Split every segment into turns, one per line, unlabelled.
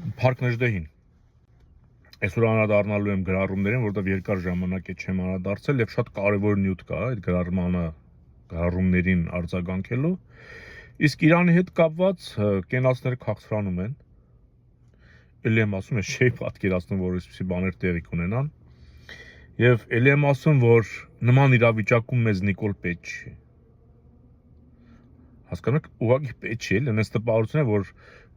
Փառքնեժդեհին։ Այսօր անդրադառնալու եմ գրառումներին, որտեղ երկար ժամանակ է չեմ անդրադարձել եւ շատ կարեւոր նյութ կա այդ գրառումներին արձագանքելու։ Իսկ Իրանի հետ կապված կենացները քաղցրանում են։ Էլի եմ ասում, ես չէի պատկերացնում, որ այսպիսի բաներ տեղի կունենան։ Եվ էլի եմ ասում, որ նման իրավիճակում մեզ Նիկոլ պետք չի։ Հասկանում եք, ուղղակի պետք չի, այնպես տպավորություն է, որ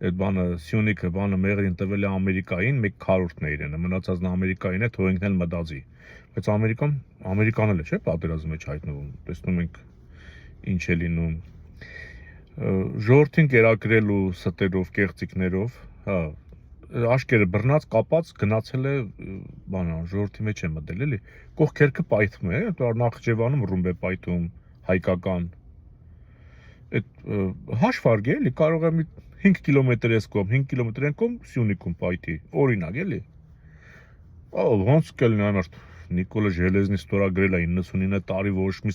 այդ բանը Սյունիքը մեղրին տվել է Ամերիկային, մեկ քառորդն է իրենը, մնացածն Ամերիկային է, թողնքն էլ մտածի։ Բայց Ամերիկան էլ է, չէ՞, պատերազմի մեջ հայտնվում։ Տեսնում ենք ինչ է լինում։ Ժողովրդին կերակրելու ստերով, կեղծիքներով, հա, աշկերը բռնած, կապած, գնացել է ժողովրդի մեջ է մտել, էլի։ Կողքերքը պայթում է, Նախճեվանում ռումբ է պայթում, հայկական։ Այդ հաշվարկ է, էլի, կարող է մի 5 կիլոմետր էս կողմ, 5 կիլոմետր են կողմ Սյունիքում պայթի, օրինակ, էլի։ Ոնց կլինի այմարդ Նիկոլը Ժելեզնի ստորագրել է 99 տարի, ոչ մի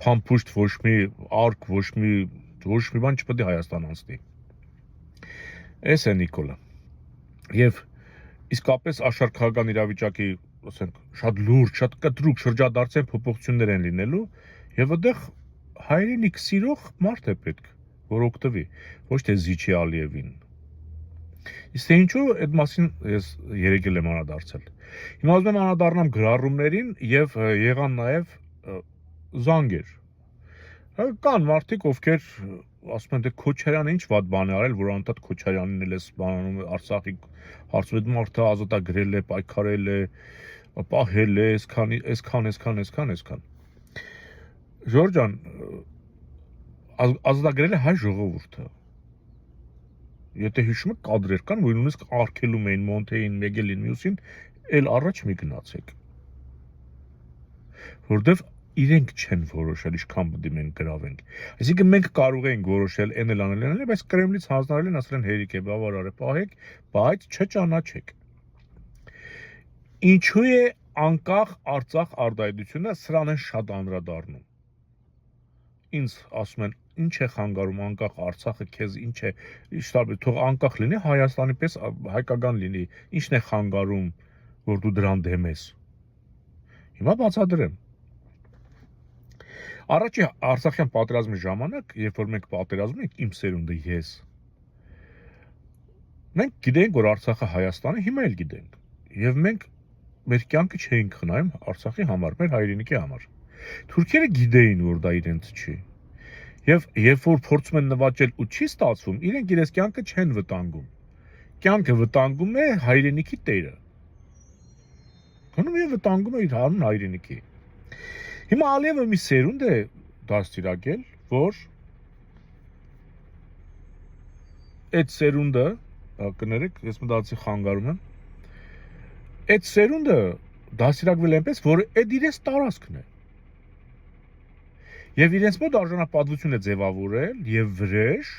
փամփուշտ, ոչ մի արկ, ոչ մի բան չպետք է Հայաստան անցնի։ Էս է Նիկոլը։ Եվ իսկապես աշխարհական իրավիճակի, ասենք, շատ լուրջ, շատ կտրուկ շրջադարձային փոփոխություններ են լինելու, եւ այդտեղ հայրենիք սիրող մարդ է պետք, որ օգտվի, ոչ թե զիջի Ալիևին։ Իսկ ինչու այդ մասին ես երեկ եմ անդրադարձել։ Հիմա ուզում եմ անդրադառնամ գրառումներին եւ եղան նաեւ զանգեր։ Կան մարդիկ, ովքեր ասում են, դե Քոչարյանը ինչ վատ բան է արել, որ անդադ Քոչարյանին էլ էս բանանում է Արցախի հարցում, այդ մարդը ազատագրել է, պայքարել է, պահել է, այսքան։ Ժորժ ջան, ազատագրել է հայ ժողովուրդը։ Եթե հիշում եք, կադրեր կան, որ նույնիսկ արգելում էին Մոնթեին, Մեգելին, մյուսին, էլ առաջ մի գնացեք։ Որտեվ իրենք չեն որոշել, ինչքան պետք է մենք գրավենք։ Այսինքն մենք կարող ենք որոշել այն էլ անել, բայց Կրեմլից հանձնարարել են, ասել են հերիք է, բավարար է, պահեք, բայց չճանաչեք։ Ինչու է անկախ Արցախ արտահայտությունը սրան են շատ անդրադառնում։ Ինձ ասում են, ինչ է խանգարում անկախ Արցախը քեզ, ինչ է, թող անկախ լինի, Հայաստանի պես հայկական լինի, ինչն է խանգարում, որ դու դրան դեմ ես։ Հիմա բացատրեմ։ Առաջի Արցախյան պատերազմի ժամանակ, երբ որ մենք պատերազմում ենք, իմ սերունդը ես, մենք գիտենք, որ Արցախը Հայաստանը, հիմա էլ գիտենք։ Եվ մենք մեր կյանքը չէինք խնայում Արցախի համար, մեր հայրենիքի համար։ Թուրքերը գիտեին, որ դա իրենց չի։ Եվ երբ որ փորձում են նվաճել ու չի ստացվում, իրենք իրենց կյանքը չեն վտանգում։ Կյանքը վտանգում է հայրենիքի տերը։ Գնում է վտանգում է իր հանուն հայրենիքի։ Հիմա Ալիևը մի սերունդ է դաստիարակել, որ այդ սերունդը, կներեք, ես մտածի խանգարում եմ, այդ սերունդը դաստիարակվել այնպես, որ այդ իրենց տարածքն է։ Եվ իրենց մոտ արժանապատվություն է ձևավորել եւ վրեժ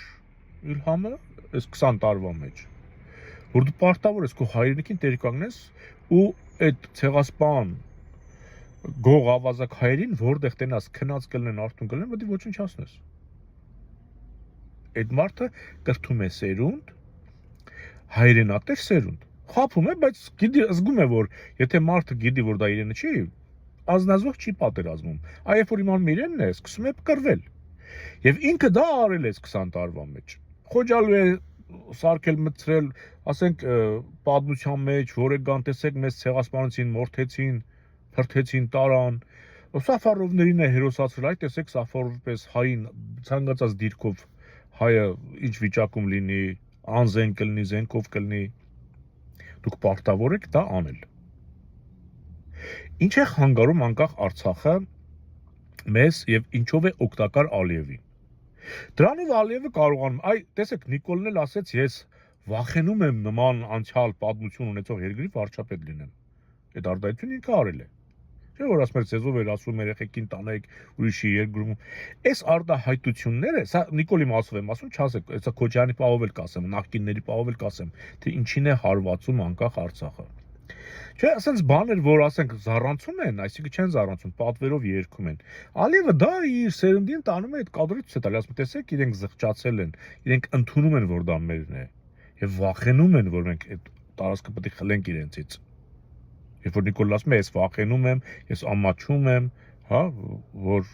Իլհամը այս 20 տարվա մեջ, որ դու պարտավոր ես քո հայրենիքին տեր կանգնես ու այդ ցեղասպան գող ավազակ հայերին, որտեղ տենաս քնած կլնեն, արթուն կլնեն, պետք է ոչնչացնես։ Այդ մարդը կրթում է սերունդ, հայրենատեր սերունդ։ Խափում է, բայց գիտի, զգում է, որ եթե մարդը գիտի, որ դա իրենը չի, ազնազող չի պատերազմում։ Երբ որ իմանում իրենն է, սկսում է կռվել։ Եվ ինքը դա արել է 20 տարվա մեջ։ Խոջալու է սարքել մտցրել, ասենք, պատմության մեջ, որեգան տեսեք, մեզ ցեղասպանեցին, մորթեցին, փրթեցին, տարան։ Սաֆարովներին է հերոսացրել, այ տեսեք Սաֆարովի պես հային ցանկացած դիրքով հայը ինչ վիճակում լինի, անզեն կլինի, զենքով կլինի։ Դուք պարտավոր եք դա անել։ Ինչ է խանգարում անկախ Արցախը մեզ եւ ինչով է օգտակար Ալիևին։ Դրանով Ալիևը կարողանում, տեսեք, Նիկոլն էլ ասեց, ես վախենում եմ նման անցյալ պատմություն ունեցող երկրի վարչապետ լինեմ։ Այդ արտահայտությունը ինքը արել է։ Չէ՞ որ ասում էր ցեզով էր ասում երեխեքին տանեք ուրիշի երկրում։ Այս արտահայտությունները, սա Նիկոլի մասով եմ ասում, չասեք, սա Քոչարյանի պահով էլ կասեմ, նախկինների պահով էլ կասեմ, թե ինչին է հարվածում անկախ Արցախը։ Չէ, ասենց բաներ, որ ասենք զառանցում են, այսինքն չեն զառանցում, պատվերով երգում են։ Ալիևը դա իր սերնդին տանում է այդ կադրից ցույց է տալիս, ասում տեսեք, իրենք զղջացել են, իրենք ընդունում են, որ դա մերն է։ եւ վախենում են, որ մենք այդ տարածքը պետք է խլենք իրենցից։ Երբ որ Նիկոլն ասում է, ես վախենում եմ, ես ամաչում եմ, հա, որ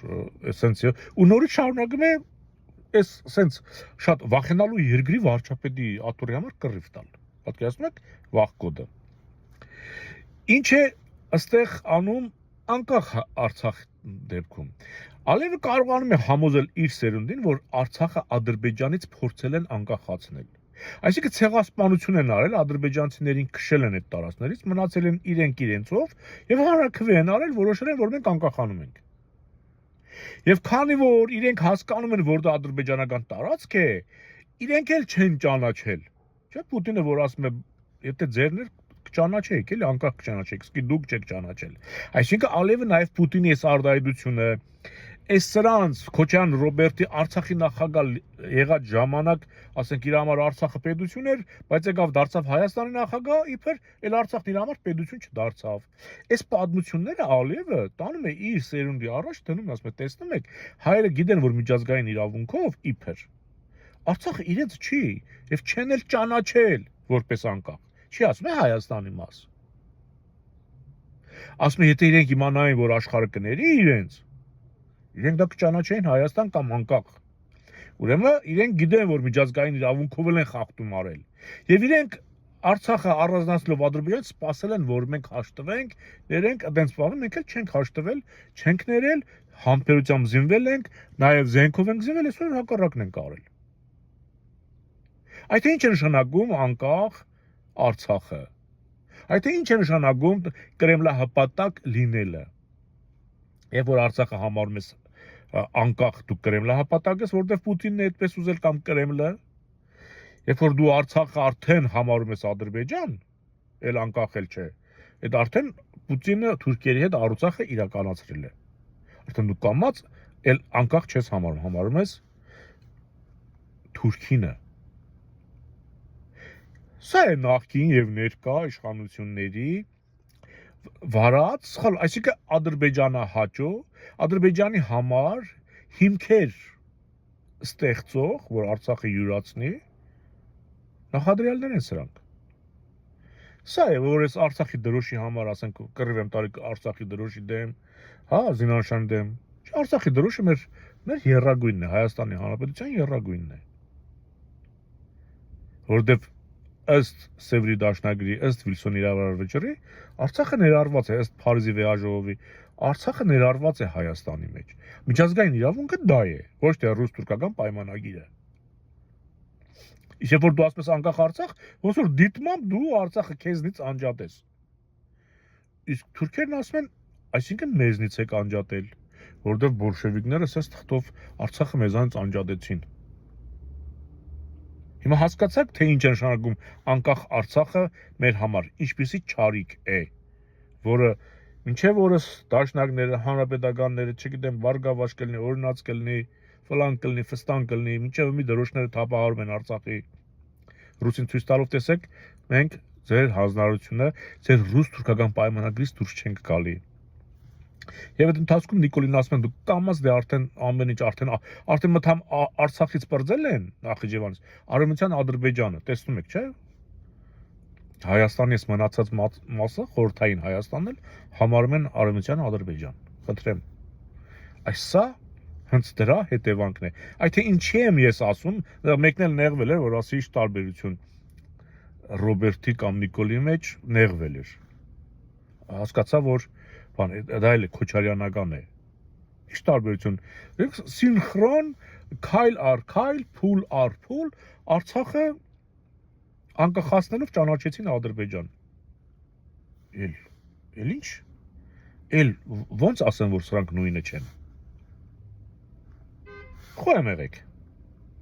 էսենց ու նորից շարունակում է այս սենց շատ վախենալու երկրի վարչապետի աթոռի համար կռիվ տալ։ Պատկերացնում եք վախ կոդը։ Ինչ է այստեղ անում անկախ Արցախ դեպքում։ Ալիևը կարողանում է համոզել իր սերունդին, որ Արցախը Ադրբեջանից փորձել են անկախացնել։ Այսինքն ցեղասպանություն են արել, ադրբեջանցիներին քշել են այդ տարածքներից, մնացել են իրենք իրենցով եւ հանրաքվե են արել, որոշել են, որ մենք անկախանում ենք։ Եվ քանի որ իրենք հասկանում են, որ դա ադրբեջանական տարածք է, իրենք էլ չեն ճանաչել։ Չէ՞, Պուտինը որ ասում է, եթե ձերն էր կճանաչեիք, էլի անկախ կճանաչեիք, սկի դուք չեք ճանաչել։ Այսինքն Ալիևը նաև Պուտինի այս արտահայտությունը, այս սրանց Քոչարյան Ռոբերտի Արցախի նախագահ եղած ժամանակ, ասենք իր համար Արցախը պետություն էր, բայց եկավ դարձավ Հայաստանի նախագահ, իբր էլ Արցախն իր համար պետություն չդարձավ։ Այս պատմությունները Ալիևը տանում է իր սերունդի առաջ, դնում ասում է, տեսնում եք, հայերը գիտեն, որ միջազգային իրավունքով իբր Արցախը իրենց չի եւ չեն էլ ճանաչել որպես անկախ։ Չի ասում է Հայաստանի մաս։ Ասում է, եթե իրենք իմանային, որ աշխարհը կների իրենք դա կճանաչեին Հայաստան կամ անկախ։ Ուրեմն իրենք գիտեն, որ միջազգային իրավունքով են խախտում արել։ Եվ իրենք Արցախը առանձնացնելով Ադրբեջան սպասել են, որ մենք հաշտվենք, ներենք, այդպես բանը մենք էլ չենք հաշտվել, չենք ներել, համբերությամբ զինվել ենք, նաև զենքով ենք զինվել, այսօր հակառակն ենք արել։ Այդ ինչ է նշանակում անկախ Արցախը։ Այդ ինչ է նշանակում կրեմլահպատակ լինելը։ Եվ որ Արցախը համարում ես անկախ դու կրեմլահպատակ ես, որտեղ Պուտինն է այդպես ուզել կամ Կրեմլը, երբ որ դու Արցախը արդեն համարում ես Ադրբեջան, էլ անկախ էլ չէ, այդ արդեն Պուտինը Թուրքիայի հետ Արցախը իրականացրել է։ Արդեն դու կամած էլ անկախ չես համարում, համարում ես Թուրքինը։ Սա է նախկին եւ ներկա իշխանությունների վարած սխալ, այսինքն Ադրբեջանահաճո, Ադրբեջանի համար հիմքեր ստեղծող, որ Արցախը յուրացնի, նախադրյալներ են սրանք։ Սա է, որ ես Արցախի դրոշի համար, ասենք, կռիվ եմ տարի Արցախի դրոշի դեմ, հա, Զինանշանի դեմ։ Արցախի դրոշը մեր եռագույնն է, Հայաստանի Հանրապետության եռագույնն է։ Որովհետև ըստ Սևրի դաշնագրի, ըստ Վիլսոնի իրավարարվեճերի, Արցախը ներառված է, ըստ Փարիզի վեաժողովի, Արցախը ներառված է Հայաստանի մեջ։ Միջազգային իրավունքը դա է, ոչ թե ռուս-թուրքական պայմանագիրը։ Իսկ երբ որ դու ասում ես անկախ Արցախ, ոնց որ դիտմամբ դու Արցախը քեզնից անջատես։ Իսկ թուրքերն ասում են, այսինքն մեզնից եք անջատել, որովհետև բոլշևիկները սենց թղթով Արցախը մեզանից անջատեցին։ Հիմա հասկացաք, թե ինչ է նշանակում անկախ Արցախը մեր համար, ինչպիսի չարիք է, որը մինչև օրս դաշնակները, հանրապետականները, չգիտեմ, վարգավաճ կլինի, օրինաց կլինի, ֆլան կլինի, ֆստան կլինի, մինչև մի դրոշները թափահարում են Արցախի ռուսին ցույց տալով, տեսեք, մենք ձեր հանրությունը, ձեր ռուս-թուրքական պայմանագրից դուրս չենք գալի։ Եվ այդ ընթացքում Նիկոլին ասում են, դու կամաց դե արդեն ամեն ինչ արդեն մտամ Արցախից պրծել են Նախիջևանից, Արևմտյան Ադրբեջանը, տեսնում եք, չէ՞։ Հայաստանի այս մնացած մասը, խորհրդային Հայաստանն էլ համարում են Արևմտյան Ադրբեջան։ Խնդրեմ։ Այս սա հենց դրա հետևանքն է։ Այդ թե ինչի եմ ես ասում, մեկն էլ նեղվել էր, որ ասի ինչ տարբերություն Ռոբերտի կամ Նիկոլի մեջ նեղվել էր։ Հասկացա, որ դա էլ քոչարյանական է։ Ինչ տարբերություն։ Սինխրոն, քայլ առ քայլ, փուլ առ փուլ, Արցախը անկախացնելով ճանաչեցին Ադրբեջան։ Էլ ինչ։ Էլ ոնց ասեմ, որ սրանք նույնը չեն։ Խոհեմ եղեք։